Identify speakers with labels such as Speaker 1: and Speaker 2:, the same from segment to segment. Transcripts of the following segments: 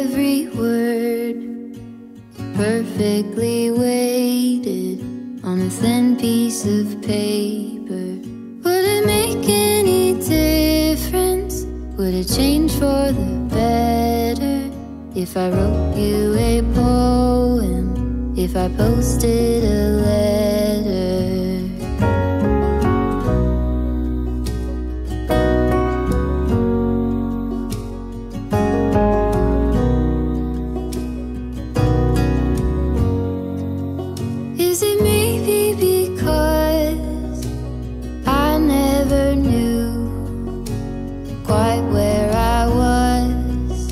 Speaker 1: every word perfectly weighted on a thin piece of paper. Would it make any difference? Would it change for the better if I wrote you a poem, if I posted a letter? Is it maybe because I never knew quite where I was,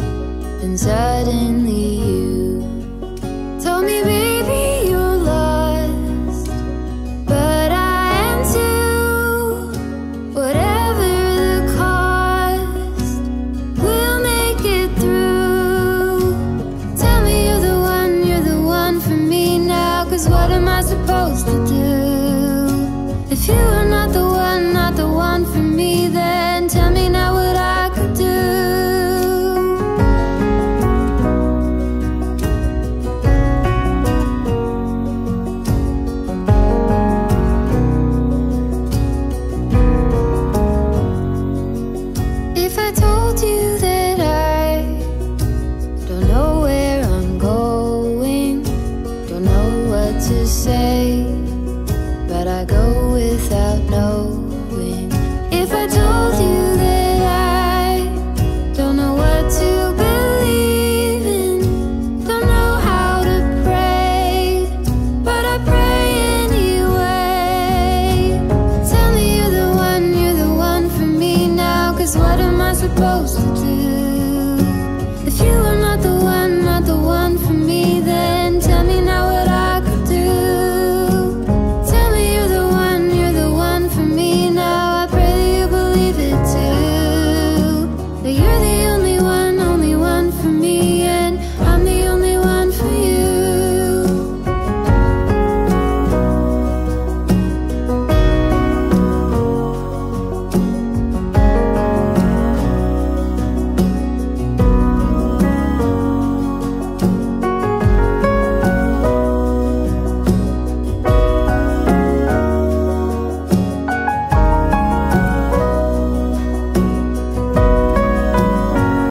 Speaker 1: then suddenly you told me, baby, you're lost, but I am too. Whatever the cost, we'll make it through. Tell me you're the one for me now, 'cause what am I supposed to do? If you are not the one for me, then tell me now what I could do. If I told you that I don't know where I'm going, don't know what to say, but I go without